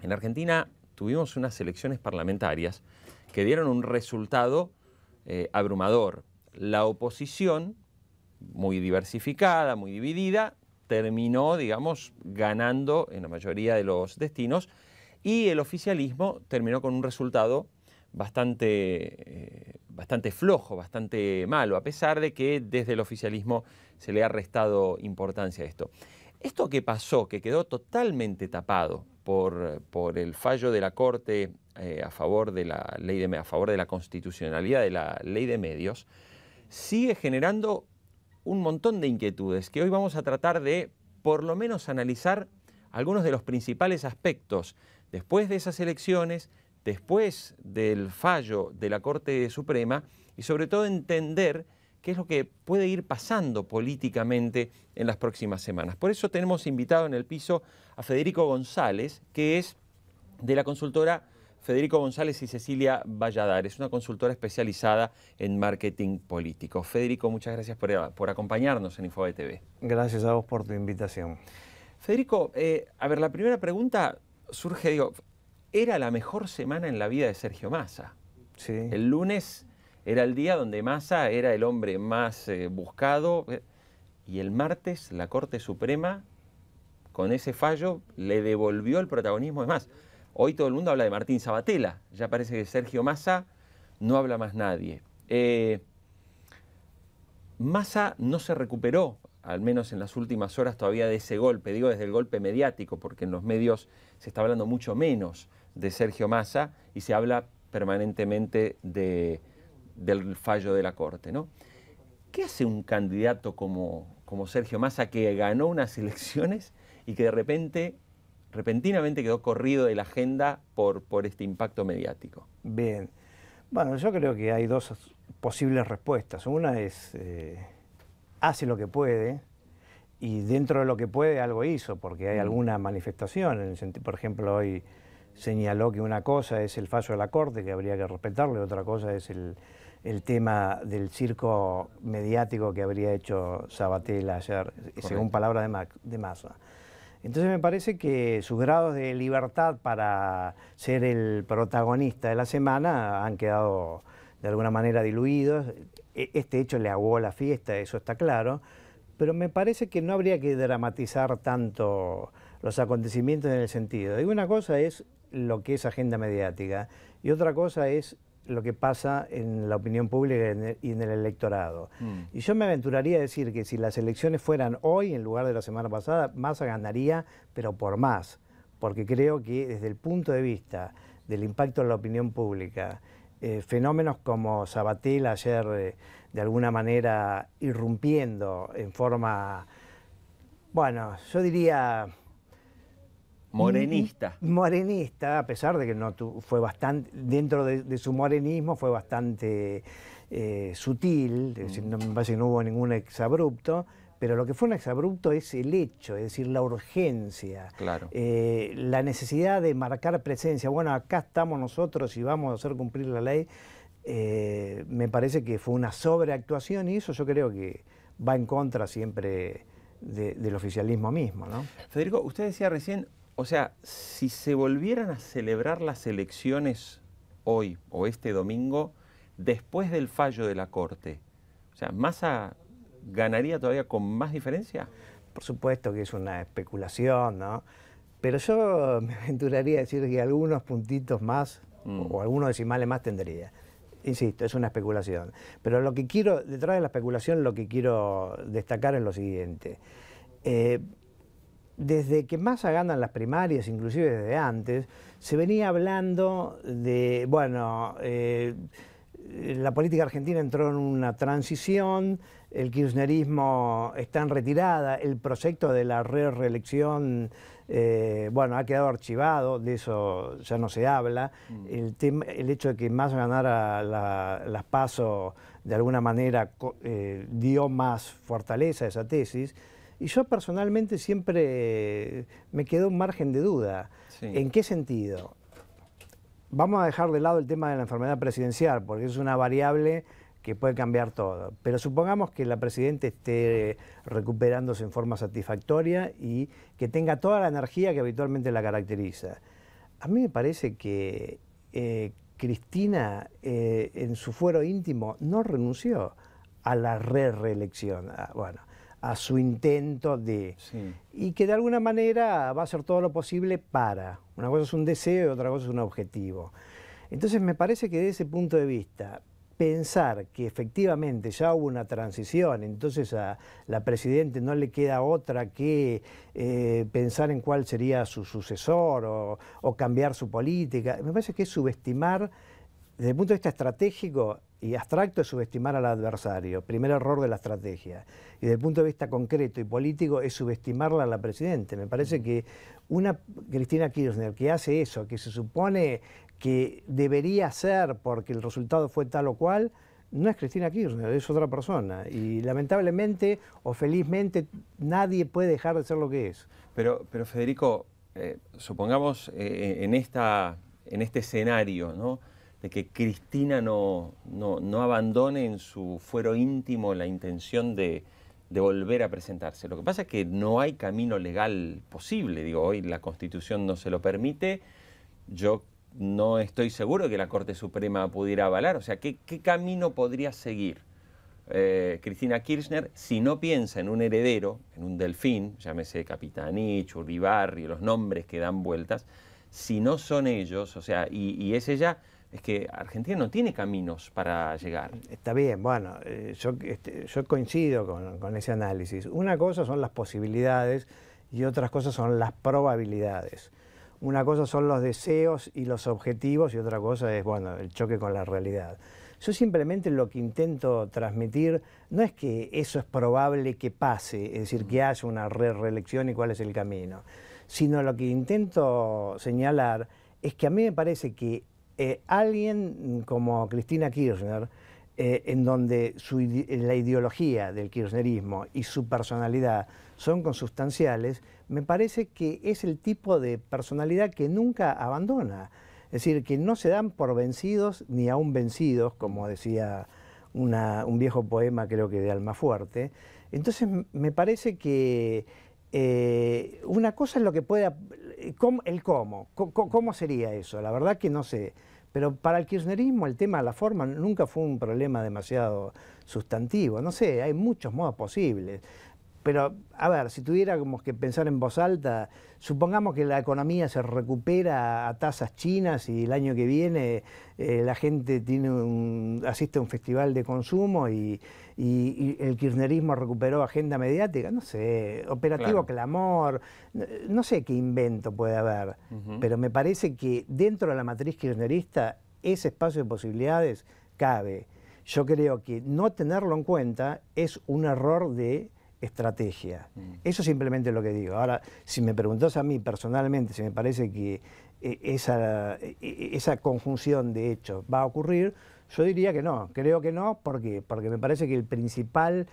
En Argentina tuvimos unas elecciones parlamentarias que dieron un resultado abrumador. La oposición, muy diversificada, muy dividida, terminó, digamos, ganando en la mayoría de los destinos, y el oficialismo terminó con un resultado bastante flojo, bastante malo, a pesar de que desde el oficialismo se le ha restado importancia a esto. Esto que pasó, que quedó totalmente tapado por el fallo de la Corte a favor de la ley a favor de la constitucionalidad de la ley de medios, sigue generando un montón de inquietudes que hoy vamos a tratar de, por lo menos, analizar algunos de los principales aspectos después de esas elecciones, después del fallo de la Corte Suprema, y sobre todo entender qué es lo que puede ir pasando políticamente en las próximas semanas. Por eso tenemos invitado en el piso a Federico González, que es de la consultora Federico González y Cecilia Valladares, una consultora especializada en marketing político. Federico, muchas gracias por acompañarnos en Infobae TV. Gracias a vos por tu invitación. Federico, a ver, la primera pregunta surge, digo, ¿era la mejor semana en la vida de Sergio Massa? Sí. El lunes era el día donde Massa era el hombre más buscado, y el martes la Corte Suprema, con ese fallo, le devolvió el protagonismo. Es más, hoy todo el mundo habla de Martín Sabatella, ya parece que Sergio Massa no habla más nadie. Massa no se recuperó, al menos en las últimas horas todavía, de ese golpe, digo desde el golpe mediático, porque en los medios se está hablando mucho menos de Sergio Massa y se habla permanentemente del fallo de la Corte, ¿no? ¿Qué hace un candidato como Sergio Massa, que ganó unas elecciones y que repentinamente quedó corrido de la agenda por este impacto mediático? Bien. Bueno, yo creo que hay dos posibles respuestas. Una es, hace lo que puede, y dentro de lo que puede algo hizo, porque hay alguna manifestación. En el sentido, por ejemplo, hoy señaló que una cosa es el fallo de la Corte, que habría que respetarlo, y otra cosa es el tema del circo mediático que habría hecho Sabatella ayer, según palabras de Massa. Entonces me parece que sus grados de libertad para ser el protagonista de la semana han quedado de alguna manera diluidos. Este hecho le aguó la fiesta, eso está claro, pero me parece que no habría que dramatizar tanto los acontecimientos en el sentido. Y una cosa es lo que es agenda mediática y otra cosa es lo que pasa en la opinión pública y en el electorado. Y yo me aventuraría a decir que si las elecciones fueran hoy en lugar de la semana pasada, Massa ganaría, pero por más, porque creo que desde el punto de vista del impacto en la opinión pública, fenómenos como Sabatella ayer de alguna manera irrumpiendo en forma, bueno, yo diría morenista. Morenista, a pesar de que no fue bastante, dentro de su morenismo fue bastante sutil, es decir, no, me parece que no hubo ningún exabrupto, pero lo que fue un exabrupto es el hecho, es decir, la urgencia, claro. La necesidad de marcar presencia. Bueno, acá estamos nosotros y vamos a hacer cumplir la ley. Me parece que fue una sobreactuación y eso yo creo que va en contra siempre del oficialismo mismo, ¿no? Federico, usted decía recién, o sea, si se volvieran a celebrar las elecciones hoy o este domingo, después del fallo de la Corte, o sea, ¿Massa ganaría todavía con más diferencia? Por supuesto que es una especulación, ¿no? Pero yo me aventuraría a decir que algunos puntitos más o algunos decimales más tendría. Insisto, es una especulación. Pero lo que quiero, detrás de la especulación, lo que quiero destacar es lo siguiente. Desde que Massa gana las primarias, inclusive desde antes, se venía hablando de, bueno, la política argentina entró en una transición, el kirchnerismo está en retirada, el proyecto de la reelección, bueno, ha quedado archivado, de eso ya no se habla. El hecho de que Massa ganara las PASO de alguna manera dio más fortaleza a esa tesis. Y yo personalmente siempre me quedó un margen de duda. Sí. ¿En qué sentido? Vamos a dejar de lado el tema de la enfermedad presidencial, porque es una variable que puede cambiar todo. Pero supongamos que la presidenta esté recuperándose en forma satisfactoria y que tenga toda la energía que habitualmente la caracteriza. A mí me parece que Cristina en su fuero íntimo no renunció a la reelección, a su intento de... Sí. Y que de alguna manera va a hacer todo lo posible para. Una cosa es un deseo y otra cosa es un objetivo. Entonces me parece que desde ese punto de vista, pensar que efectivamente ya hubo una transición, entonces a la Presidenta no le queda otra que pensar en cuál sería su sucesor o cambiar su política, me parece que es subestimar, desde el punto de vista estratégico y abstracto, es subestimar al adversario, primer error de la estrategia. Y desde el punto de vista concreto y político es subestimarla a la Presidenta. Me parece que una Cristina Kirchner que hace eso, que se supone que debería ser porque el resultado fue tal o cual, no es Cristina Kirchner, es otra persona. Y lamentablemente o felizmente nadie puede dejar de ser lo que es. Pero Federico, supongamos en este escenario, ¿no?, de que Cristina no abandone en su fuero íntimo la intención de volver a presentarse. Lo que pasa es que no hay camino legal posible. Digo, hoy la Constitución no se lo permite. Yo no estoy seguro de que la Corte Suprema pudiera avalar. O sea, ¿qué camino podría seguir Cristina Kirchner si no piensa en un heredero, en un delfín, llámese Capitanich, Uribarri, los nombres que dan vueltas, si no son ellos, o sea, y es ella... Es que Argentina no tiene caminos para llegar. Está bien, bueno, yo coincido con ese análisis. Una cosa son las posibilidades y otras cosas son las probabilidades. Una cosa son los deseos y los objetivos y otra cosa es, bueno, el choque con la realidad. Yo simplemente lo que intento transmitir no es que eso es probable que pase, es decir, que haya una reelección y cuál es el camino, sino lo que intento señalar es que a mí me parece que alguien como Cristina Kirchner, en donde la ideología del kirchnerismo y su personalidad son consustanciales, me parece que es el tipo de personalidad que nunca abandona. Es decir, que no se dan por vencidos ni aún vencidos, como decía un viejo poema, creo que de Almafuerte. Entonces me parece que una cosa es lo que pueda... el cómo sería eso, la verdad que no sé. Pero para el kirchnerismo el tema de la forma nunca fue un problema demasiado sustantivo. No sé, hay muchos modos posibles. Pero, a ver, si tuviéramos que pensar en voz alta, supongamos que la economía se recupera a tasas chinas y el año que viene la gente asiste a un festival de consumo y el kirchnerismo recuperó agenda mediática, no sé, operativo clamor, no sé qué invento puede haber, pero me parece que dentro de la matriz kirchnerista ese espacio de posibilidades cabe. Yo creo que no tenerlo en cuenta es un error de estrategia. Eso es simplemente lo que digo. Ahora, si me preguntás a mí personalmente si me parece que esa conjunción de hechos va a ocurrir, yo diría que no. Creo que no, ¿por qué? Porque me parece que el principal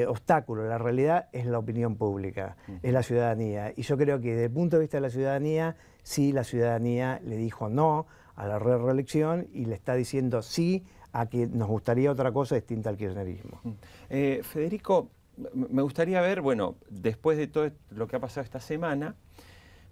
obstáculo en la realidad es la opinión pública, es la ciudadanía. Y yo creo que desde el punto de vista de la ciudadanía, sí, la ciudadanía le dijo no a la reelección y le está diciendo sí a que nos gustaría otra cosa distinta al kirchnerismo. Federico, me gustaría ver, bueno, después de todo lo que ha pasado esta semana,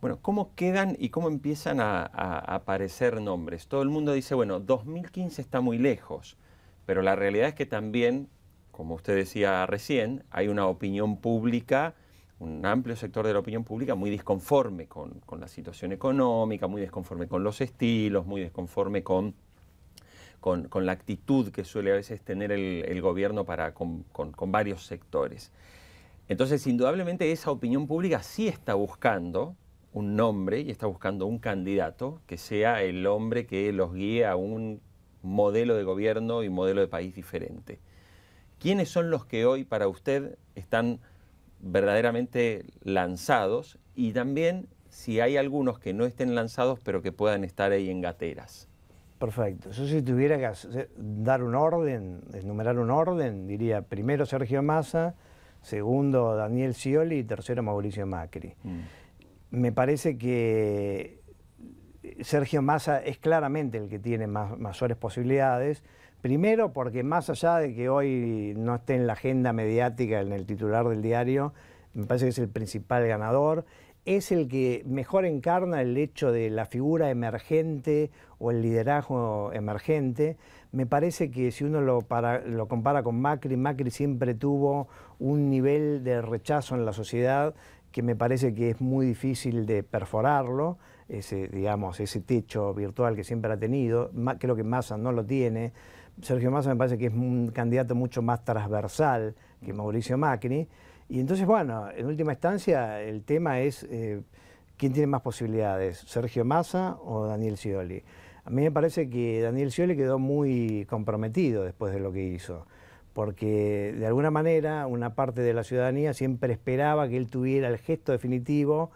bueno, cómo quedan y cómo empiezan a aparecer nombres. Todo el mundo dice, bueno, 2015 está muy lejos, pero la realidad es que también, como usted decía recién, hay una opinión pública, un amplio sector de la opinión pública muy disconforme con la situación económica, muy disconforme con los estilos, muy disconforme con la actitud que suele a veces tener el gobierno con varios sectores. Entonces, indudablemente, esa opinión pública sí está buscando un nombre y está buscando un candidato que sea el hombre que los guíe a un modelo de gobierno y modelo de país diferente. ¿Quiénes son los que hoy, para usted, están verdaderamente lanzados? Y también, si hay algunos que no estén lanzados, pero que puedan estar ahí en gateras. Perfecto. Yo si tuviera que dar un orden, enumerar un orden, diría primero Sergio Massa, segundo Daniel Scioli y tercero Mauricio Macri. Me parece que Sergio Massa es claramente el que tiene mayores posibilidades. Primero porque más allá de que hoy no esté en la agenda mediática, en el titular del diario, me parece que es el principal ganador. es el que mejor encarna el hecho de la figura emergente o el liderazgo emergente. Me parece que si uno lo compara con Macri, Macri siempre tuvo un nivel de rechazo en la sociedad que me parece que es muy difícil de perforarlo, digamos, ese techo virtual que siempre ha tenido. Creo que Massa no lo tiene. Sergio Massa me parece que es un candidato mucho más transversal que Mauricio Macri. Y entonces, bueno, en última instancia el tema es quién tiene más posibilidades, Sergio Massa o Daniel Scioli. A mí me parece que Daniel Scioli quedó muy comprometido después de lo que hizo, porque de alguna manera una parte de la ciudadanía siempre esperaba que él tuviera el gesto definitivo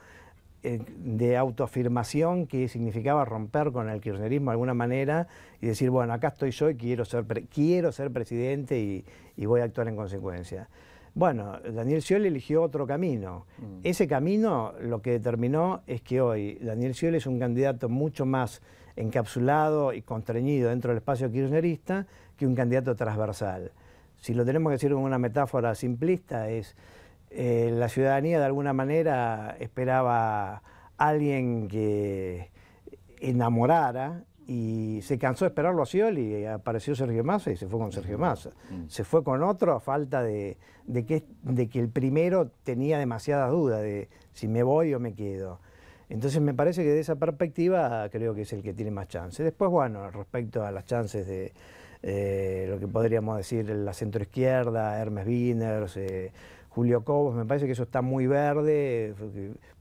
de autoafirmación que significaba romper con el kirchnerismo de alguna manera y decir, bueno, acá estoy yo y quiero ser presidente y voy a actuar en consecuencia. Bueno, Daniel Scioli eligió otro camino. Ese camino lo que determinó es que hoy Daniel Scioli es un candidato mucho más encapsulado y constreñido dentro del espacio kirchnerista que un candidato transversal. Si lo tenemos que decir con una metáfora simplista, es la ciudadanía de alguna manera esperaba a alguien que enamorara y se cansó de esperarlo a Scioli y apareció Sergio Massa y se fue con Sergio Massa. Se fue con otro a falta de que el primero tenía demasiadas dudas de si me voy o me quedo. Entonces me parece que de esa perspectiva creo que es el que tiene más chances. Después, bueno, respecto a las chances de lo que podríamos decir la centroizquierda, Hermes Wieners, Julio Cobos, me parece que eso está muy verde,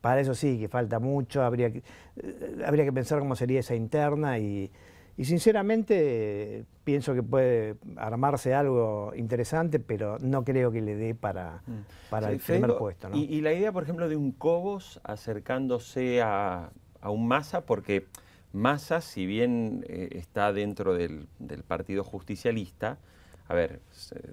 para eso sí que falta mucho, habría que pensar cómo sería esa interna y sinceramente pienso que puede armarse algo interesante, pero no creo que le dé para el primer puesto, ¿no? Y la idea, por ejemplo, de un Cobos acercándose a un Massa, porque Massa, si bien está dentro del Partido Justicialista, a ver,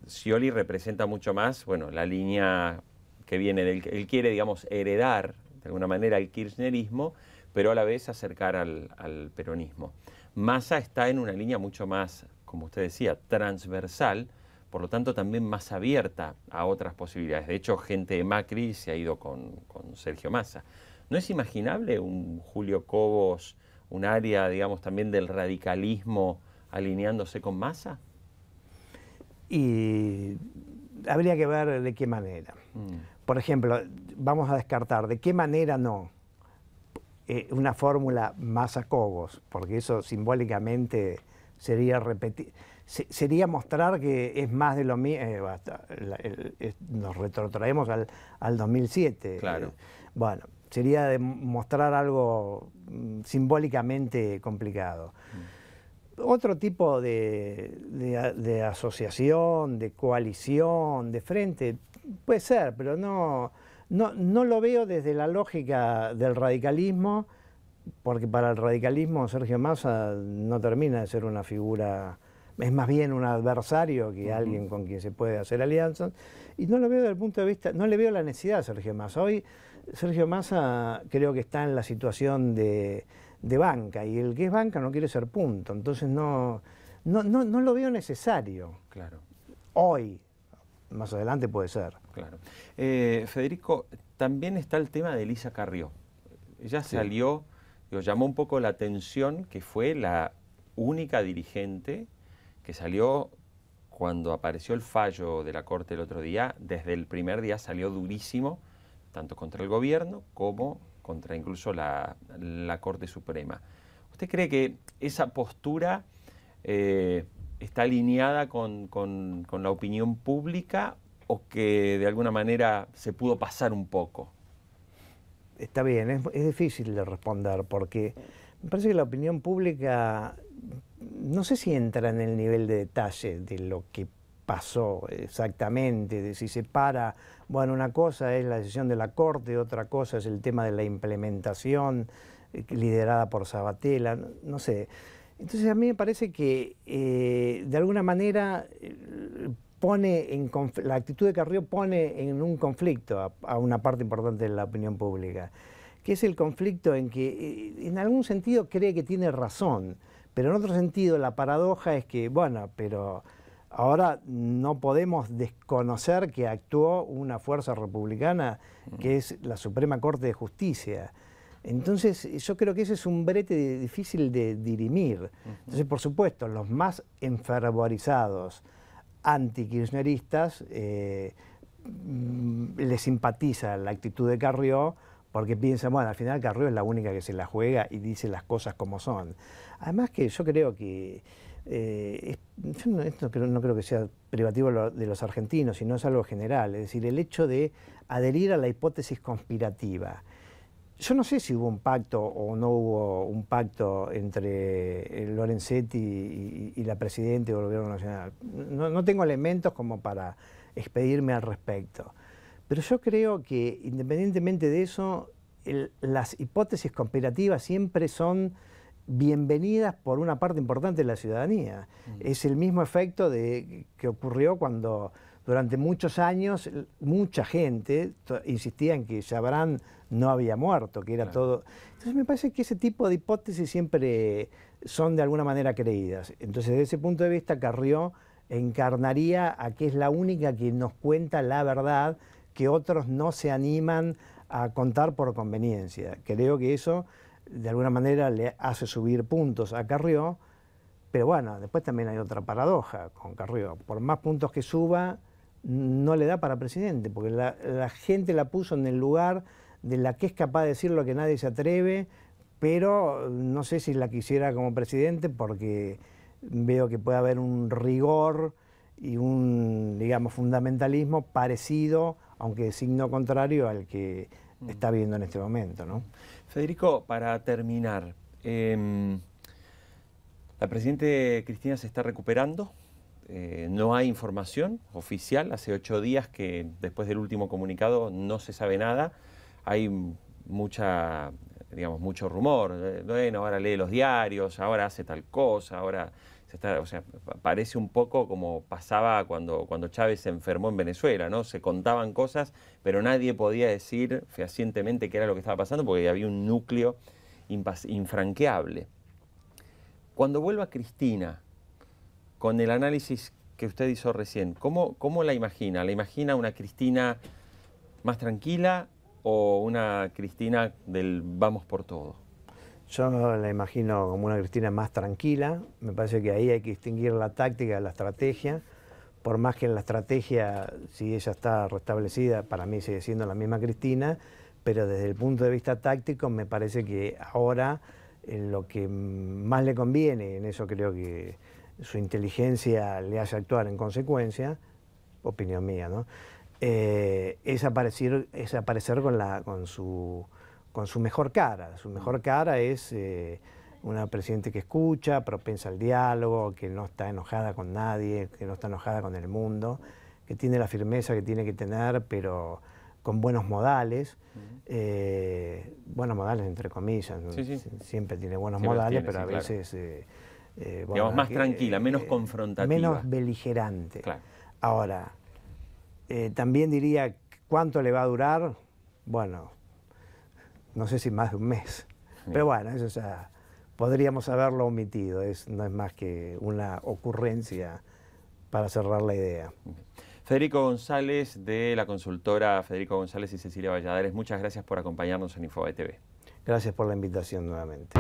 Scioli representa mucho más, bueno, la línea que viene él quiere, digamos, heredar de alguna manera el kirchnerismo, pero a la vez acercar al peronismo. Massa está en una línea mucho más, como usted decía, transversal, por lo tanto también más abierta a otras posibilidades. De hecho, gente de Macri se ha ido con Sergio Massa. ¿No es imaginable un Julio Cobos, un área, digamos, también del radicalismo alineándose con Massa? Y habría que ver de qué manera. Por ejemplo, vamos a descartar de qué manera no una fórmula Massa-Cobos, porque eso simbólicamente sería sería mostrar que es más de lo mismo. Nos retrotraemos al 2007. Claro. Bueno, sería demostrar algo simbólicamente complicado. Otro tipo de asociación, de coalición, de frente, puede ser, pero no lo veo desde la lógica del radicalismo, porque para el radicalismo Sergio Massa no termina de ser una figura, es más bien un adversario que alguien con quien se puede hacer alianzas, y no lo veo desde el punto de vista, no le veo la necesidad a Sergio Massa. Hoy Sergio Massa creo que está en la situación de banca, y el que es banca no quiere ser punto, entonces no lo veo necesario. Claro. Hoy, más adelante puede ser. Claro. Federico, también está el tema de Elisa Carrió. Ella salió, llamó un poco la atención que fue la única dirigente que salió cuando apareció el fallo de la Corte el otro día. Desde el primer día salió durísimo, tanto contra el gobierno como contra incluso la Corte Suprema. ¿Usted cree que esa postura está alineada con la opinión pública o que de alguna manera se pudo pasar un poco? Está bien, es difícil de responder porque me parece que la opinión pública, no sé si entra en el nivel de detalle de lo que pasó exactamente, de si se para, bueno, una cosa es la decisión de la Corte, otra cosa es el tema de la implementación liderada por Sabatella, no sé. Entonces a mí me parece que de alguna manera la actitud de Carrió pone en un conflicto a una parte importante de la opinión pública, que es el conflicto en que en algún sentido cree que tiene razón, pero en otro sentido la paradoja es que, bueno, pero Ahora no podemos desconocer que actuó una fuerza republicana que es la Suprema Corte de Justicia. Entonces yo creo que ese es un brete difícil de dirimir. Entonces, por supuesto, los más enfervorizados anti-kirchneristas les simpatiza la actitud de Carrió, porque piensan, bueno, al final Carrió es la única que se la juega y dice las cosas como son. Además que yo creo que, esto no creo que sea privativo de los argentinos, sino es algo general, es decir, el hecho de adherir a la hipótesis conspirativa. Yo no sé si hubo un pacto o no hubo un pacto entre Lorenzetti y la Presidenta del Gobierno Nacional. No tengo elementos como para expedirme al respecto. Pero yo creo que, independientemente de eso, las hipótesis conspirativas siempre son bienvenidas por una parte importante de la ciudadanía. Es el mismo efecto que ocurrió cuando durante muchos años mucha gente insistía en que Chabrán no había muerto, que era todo. Entonces me parece que ese tipo de hipótesis siempre son de alguna manera creídas. Entonces, desde ese punto de vista, Carrió encarnaría a que es la única que nos cuenta la verdad que otros no se animan a contar por conveniencia. Creo que eso de alguna manera le hace subir puntos a Carrió, pero bueno, después también hay otra paradoja con Carrió. Por más puntos que suba, no le da para presidente, porque la gente la puso en el lugar de la que es capaz de decir lo que nadie se atreve, pero no sé si la quisiera como presidente, porque veo que puede haber un rigor y un, digamos, fundamentalismo parecido, aunque de signo contrario al que está viendo en este momento, ¿no? Federico, para terminar, la Presidenta Cristina se está recuperando. No hay información oficial. Hace 8 días que después del último comunicado no se sabe nada. Hay mucho rumor. Bueno, ahora lee los diarios, ahora hace tal cosa, ahora o sea, parece un poco como pasaba cuando Chávez se enfermó en Venezuela, ¿no? Se contaban cosas, pero nadie podía decir fehacientemente qué era lo que estaba pasando porque había un núcleo infranqueable. Cuando vuelva Cristina, con el análisis que usted hizo recién, ¿cómo la imagina? ¿La imagina una Cristina más tranquila o una Cristina del vamos por todo? Yo la imagino como una Cristina más tranquila. Me parece que ahí hay que distinguir la táctica de la estrategia. Por más que en la estrategia, si ella está restablecida, para mí sigue siendo la misma Cristina, pero desde el punto de vista táctico me parece que ahora lo que más le conviene, en eso creo que su inteligencia le hace actuar en consecuencia, opinión mía, ¿no? Es aparecer con su mejor cara. Su mejor cara es una presidenta que escucha, propensa al diálogo, que no está enojada con nadie, que no está enojada con el mundo, que tiene la firmeza que tiene que tener, pero con buenos modales. Buenos modales entre comillas, ¿no? Sí. Siempre tiene buenos modales, pero a veces... Claro. Digamos, más tranquila, menos confrontativa. Menos beligerante. Claro. Ahora, también diría, ¿cuánto le va a durar? Bueno, no sé si más de un mes. Bien. Pero bueno, eso ya podríamos haberlo omitido, no es más que una ocurrencia para cerrar la idea. Federico González, de la consultora Federico González y Cecilia Valladares, muchas gracias por acompañarnos en Infobae TV. Gracias por la invitación nuevamente.